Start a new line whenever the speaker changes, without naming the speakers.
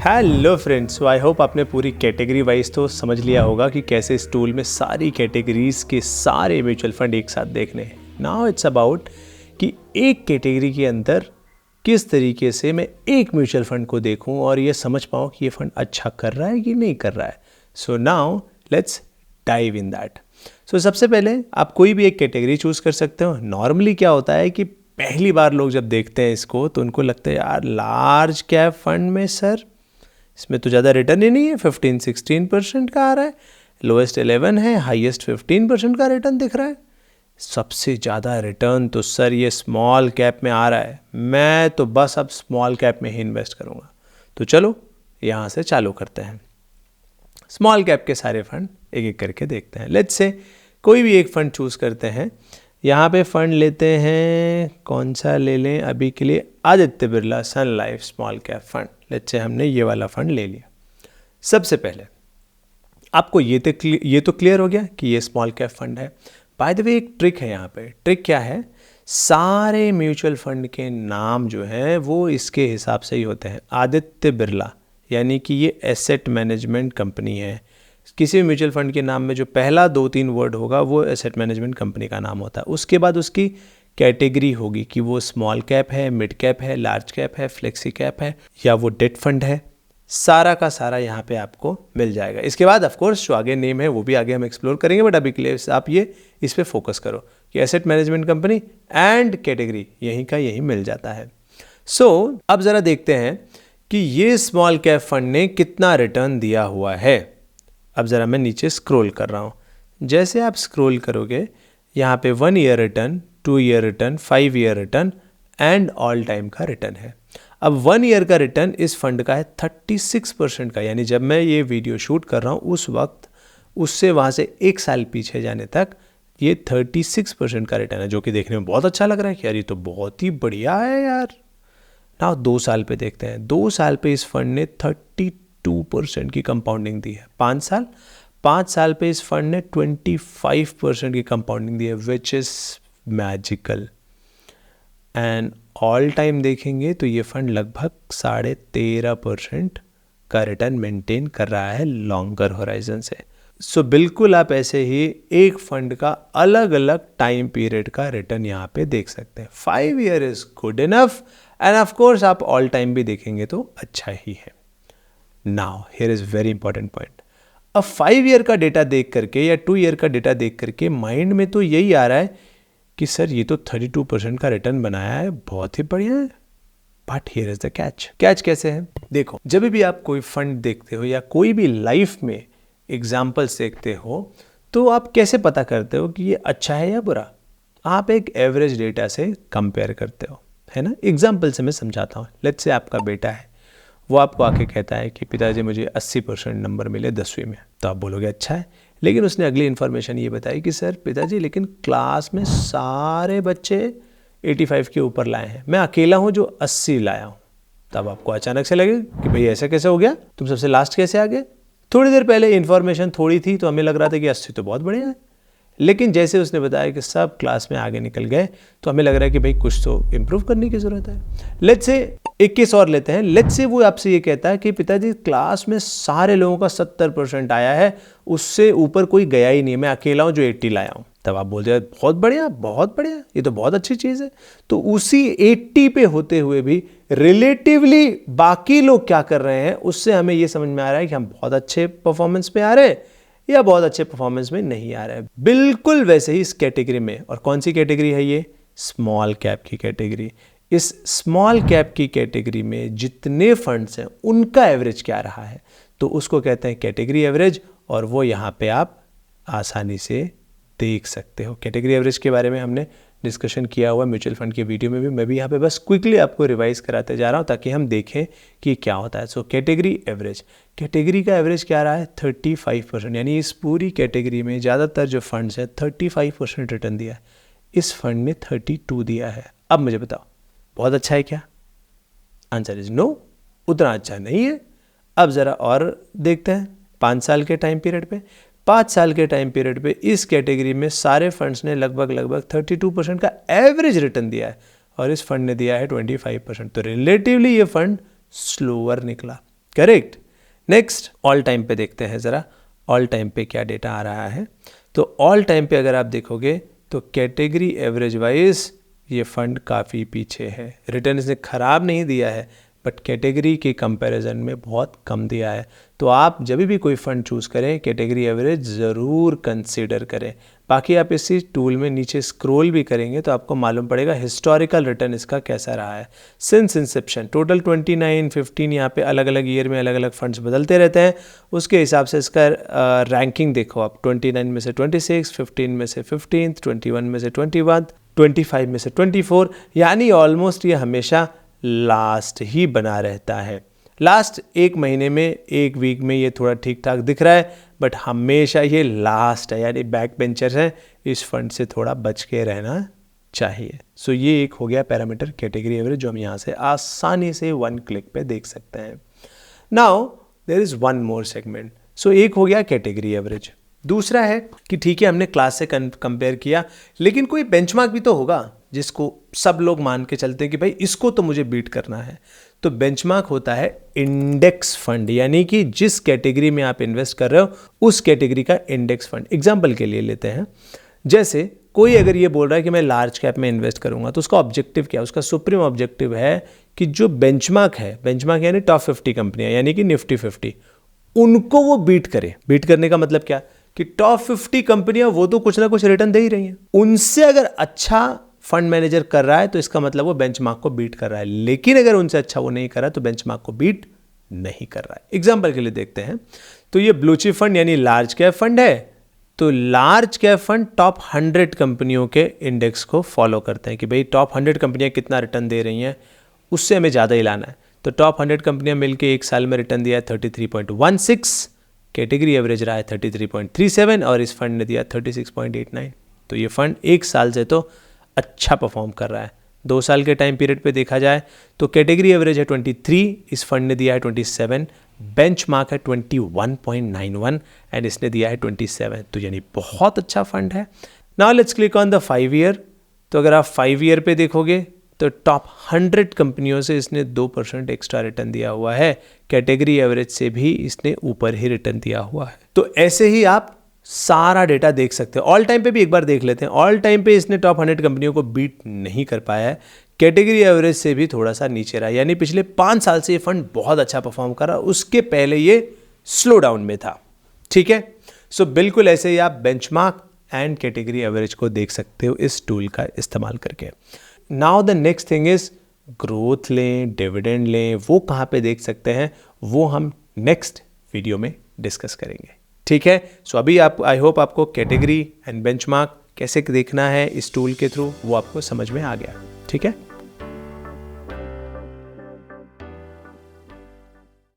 Hello friends, I hope आपने पूरी category wise तो समझ लिया होगा कि कैसे इस टूल में सारी कैटेगरीज के सारे म्यूचुअल फंड एक साथ देखने हैं। नाउ इट्स अबाउट कि एक कैटेगरी के अंदर किस तरीके से मैं एक म्यूचुअल फंड को देखूं और ये समझ पाऊं कि ये फंड अच्छा कर रहा है कि नहीं कर रहा है। So now let's dive in that. So सबसे पहले आप कोई भी एक कैटेगरी चूज कर सकते हो। नॉर्मली क्या होता है कि पहली बार लोग जब देखते हैं इसको तो उनको लगता है यार लार्ज कैप फंड में सर इसमें तो ज़्यादा रिटर्न ही नहीं है, 15-16% का आ रहा है, लोएस्ट 11 है, हाईएस्ट 15% का रिटर्न दिख रहा है। सबसे ज़्यादा रिटर्न तो सर ये स्मॉल कैप में आ रहा है, मैं तो बस अब स्मॉल कैप में ही इन्वेस्ट करूँगा। तो चलो यहाँ से चालू करते हैं। स्मॉल कैप के सारे फंड एक एक करके देखते हैं। लेट्स से कोई भी एक फंड चूज़ करते हैं। यहाँ पे फंड लेते हैं, कौन सा ले लें अभी के लिए, Aditya Birla Sun Life small cap fund. लेट्स से हमने ये वाला फंड ले लिया। सबसे पहले आपको ये तो क्लियर हो गया कि ये स्मॉल कैप फंड है। बाय द वे एक ट्रिक है यहाँ पे। ट्रिक क्या है, सारे म्यूचुअल फंड के नाम जो हैं वो इसके हिसाब से ही होते हैं। आदित्य बिरला यानी कि ये एसेट मैनेजमेंट कंपनी है। किसी भी म्यूचुअल फंड के नाम में जो पहला 2-3 वर्ड होगा वो एसेट मैनेजमेंट कंपनी का नाम होता है। उसके बाद उसकी कैटेगरी होगी कि वो स्मॉल कैप है, मिड कैप है, लार्ज कैप है, फ्लेक्सी कैप है या वो डेट फंड है। सारा का सारा यहाँ पे आपको मिल जाएगा। इसके बाद ऑफ कोर्स जो आगे नेम है वो भी आगे हम एक्सप्लोर करेंगे, बट अभी के लिए आप ये इस पे फोकस करो कि asset management company and category यहीं का यहीं मिल जाता है। सो अब ज़रा देखते हैं कि ये स्मॉल कैप फंड ने कितना रिटर्न दिया हुआ है। अब ज़रा मैं नीचे स्क्रॉल कर रहा हूँ। जैसे आप स्क्रॉल करोगे यहाँ पे 1 year return, 2 year return, 5 year return and all time का रिटर्न है। अब 1 ईयर का रिटर्न इस फंड का है 36% का, यानी जब मैं ये वीडियो शूट कर रहा हूँ उस वक्त उससे वहाँ से 1 साल पीछे जाने तक ये 36% का रिटर्न है, जो कि देखने में बहुत अच्छा लग रहा है कि यार ये तो बहुत ही बढ़िया है यार। ना 2 साल पे देखते हैं। 2 साल पे इस फंड ने 32% की कंपाउंडिंग दी है। 5 साल पे इस फंड ने 25% की कंपाउंडिंग दी है, which is magical. And all time देखेंगे तो ये फंड लगभग 13.5% का रिटर्न मेंटेन कर रहा है लॉन्गर होराइजन से। सो बिल्कुल आप ऐसे ही एक फंड का अलग अलग टाइम पीरियड का रिटर्न यहाँ पे देख सकते हैं। 5 year is good enough end of course आप ऑल टाइम भी देखेंगे तो अच्छा ही है। Now here is very important point. अब 5 ईयर का डेटा देख करके या 2 ईयर का डेटा देख करके माइंड में तो यही आ रहा है कि सर ये तो 32% का रिटर्न बनाया है, बहुत ही बढ़िया है। But here is the catch. Catch कैसे है, देखो जब भी आप कोई फंड देखते हो या कोई भी लाइफ में एग्जाम्पल्स देखते हो तो आप कैसे पता करते हो कि ये अच्छा है या बुरा? आप एक एवरेज डेटा से कंपेयर करते हो, है ना। एग्जाम्पल से मैं समझाता हूँ। लेट्स से आपका बेटा है, वो आपको आके कहता है कि पिताजी मुझे 80% नंबर मिले 10वीं में, तो आप बोलोगे अच्छा है। लेकिन उसने अगली इन्फॉर्मेशन ये बताई कि सर पिताजी लेकिन क्लास में सारे बच्चे 85 के ऊपर लाए हैं, मैं अकेला हूँ जो 80 लाया हूँ। तब आपको अचानक से लगे कि भाई ऐसा कैसे हो गया, तुम सबसे लास्ट कैसे आ गए? थोड़ी देर पहले इन्फॉर्मेशन थोड़ी थी तो हमें लग रहा था कि 80 तो बहुत बढ़िया है, लेकिन जैसे उसने बताया कि सब क्लास में आगे निकल गए तो हमें लग रहा है कि भाई कुछ तो इम्प्रूव करने की ज़रूरत है। लेट्स से एक केस और लेते हैं। लेट्स से वो आपसे ये कहता है कि पिताजी क्लास में सारे लोगों का 70% आया है, उससे ऊपर कोई गया ही नहीं, मैं अकेला हूँ जो 80 लाया हूँ। तब आप बोलते हैं बहुत बढ़िया, बहुत बढ़िया, ये तो बहुत अच्छी चीज़ है। तो उसी 80 पे होते हुए भी रिलेटिवली बाकी लोग क्या कर रहे हैं उससे हमें ये समझ में आ रहा है कि हम बहुत अच्छे परफॉर्मेंस पे आ रहे हैं या बहुत अच्छे परफॉर्मेंस में नहीं आ रहा है। बिल्कुल वैसे ही इस कैटेगरी में, और कौन सी कैटेगरी है ये? स्मॉल कैप की कैटेगरी। इस स्मॉल कैप की कैटेगरी में जितने फंड्स हैं उनका एवरेज क्या रहा है तो उसको कहते हैं कैटेगरी एवरेज, और वो यहाँ पे आप आसानी से देख सकते हो। कैटेगरी एवरेज के बारे में हमने डिस्कशन किया हुआ म्यूचुअल फंड के वीडियो में भी, मैं भी यहाँ पे बस क्विकली आपको रिवाइज कराते जा रहा हूँ ताकि हम देखें कि क्या होता है। सो कैटेगरी एवरेज, कैटेगरी का एवरेज क्या रहा है? 35%, यानी इस पूरी कैटेगरी में ज़्यादातर जो फंड्स हैं 35% रिटर्न दिया है, इस फंड ने 32 दिया है। अब मुझे बताओ बहुत अच्छा है क्या? आंसर इज नो, उतना अच्छा नहीं है। अब ज़रा और देखते हैं 5 साल के टाइम पीरियड पे। 5 साल के टाइम पीरियड पे इस कैटेगरी में सारे फंड्स ने लगभग 32% का एवरेज रिटर्न दिया है और इस फंड ने दिया है 25%। तो रिलेटिवली ये फंड स्लोअर निकला। करेक्ट। नेक्स्ट ऑल टाइम पे देखते हैं ज़रा, ऑल टाइम पे क्या डेटा आ रहा है। तो ऑल टाइम पे अगर आप देखोगे तो कैटेगरी एवरेज वाइज ये फंड काफ़ी पीछे है। रिटर्न इसने ख़राब नहीं दिया है बट कैटेगरी के कंपैरिजन में बहुत कम दिया है। तो आप जब भी कोई फ़ंड चूज़ करें कैटेगरी एवरेज ज़रूर कंसीडर करें। बाकी आप इसी टूल में नीचे स्क्रॉल भी करेंगे तो आपको मालूम पड़ेगा हिस्टोरिकल रिटर्न इसका कैसा रहा है सिंस इंसेप्शन। टोटल 29, 15 यहाँ पे अलग अलग ईयर में अलग अलग फंड्स बदलते रहते हैं, उसके हिसाब से इसका रैंकिंग देखो आप। 29 में से 26, 15 में से 15, 21 में से 21, 25 में से 24, यानी ऑलमोस्ट ये हमेशा लास्ट ही बना रहता है। लास्ट एक महीने में, एक वीक में ये थोड़ा ठीक ठाक दिख रहा है बट हमेशा ये लास्ट है, यानी बैक बेंचर्स हैं, इस फंड से थोड़ा बच के रहना चाहिए। सो ये एक हो गया पैरामीटर कैटेगरी एवरेज जो हम यहाँ से आसानी से 1 क्लिक पे देख सकते हैं। Now there is one more segment. So एक हो गया कैटेगरी एवरेज, दूसरा है कि ठीक है हमने क्लास से कंपेयर किया लेकिन कोई बेंचमार्क भी तो होगा जिसको सब लोग मान के चलते हैं कि भाई इसको तो मुझे बीट करना है। तो बेंचमार्क होता है इंडेक्स फंड, यानी कि जिस कैटेगरी में आप इन्वेस्ट कर रहे हो उस कैटेगरी का इंडेक्स फंड। एग्जांपल के लिए लेते हैं, जैसे कोई अगर ये बोल रहा है कि मैं लार्ज कैप में इन्वेस्ट करूंगा तो उसका ऑब्जेक्टिव क्या है? उसका सुप्रीम ऑब्जेक्टिव है कि जो बेंचमार्क है, बेंचमार्क यानी टॉप 50 कंपनियां यानी कि निफ्टी 50, उनको वो बीट करे। बीट करने का मतलब क्या कि टॉप 50 कंपनियां वो तो कुछ ना कुछ रिटर्न दे ही रही हैं, उनसे अगर अच्छा फंड मैनेजर कर रहा है तो इसका मतलब वो बेंचमार्क को बीट कर रहा है। लेकिन अगर उनसे अच्छा वो नहीं कर रहा है तो बेंचमार्क को बीट नहीं कर रहा है। एग्जांपल के लिए देखते हैं, तो ये ब्लू चिप फंड यानी लार्ज कैप फंड है। तो लार्ज कैप फंड टॉप 100 कंपनियों के इंडेक्स को फॉलो करते हैं कि भाई टॉप 100 कंपनियां कितना रिटर्न दे रही हैं, उससे हमें ज़्यादा ही लाना है। तो टॉप 100 कंपनियां मिलकर एक साल में रिटर्न दिया है 33.16, कैटेगरी एवरेज रहा है 33.37 और इस फंड ने दिया 36.89। तो ये फंड एक साल से तो अच्छा परफॉर्म कर रहा है। 2 साल के टाइम पीरियड पे देखा जाए तो कैटेगरी एवरेज है 23, इस फंड ने दिया है 27, बेंचमार्क है 21.91 एंड इसने दिया है 27, तो यानी बहुत अच्छा फंड है। Now let's click on the 5 year. तो अगर आप 5 ईयर पे देखोगे तो टॉप 100 कंपनियों से इसने 2% एक्स्ट्रा रिटर्न दिया हुआ है, कैटेगरी एवरेज से भी इसने ऊपर ही रिटर्न दिया हुआ है। तो ऐसे ही आप सारा डेटा देख सकते हैं। ऑल टाइम पे भी एक बार देख लेते हैं। ऑल टाइम पे इसने टॉप 100 कंपनियों को बीट नहीं कर पाया है, कैटेगरी एवरेज से भी थोड़ा सा नीचे रहा, यानी पिछले 5 साल से ये फंड बहुत अच्छा परफॉर्म कर रहा, उसके पहले ये स्लो डाउन में था। ठीक है, सो बिल्कुल ऐसे ही आप बेंचमार्क एंड कैटेगरी एवरेज को देख सकते हो इस टूल का इस्तेमाल करके। Now the next thing is growth लें, डिविडेंड लें, वो कहाँ पे देख सकते हैं वो हम नेक्स्ट वीडियो में डिस्कस करेंगे। ठीक है, सो अभी आप, आई होप आपको कैटेगरी एंड बेंचमार्क कैसे देखना है इस टूल के थ्रू वो आपको समझ में आ गया। ठीक है।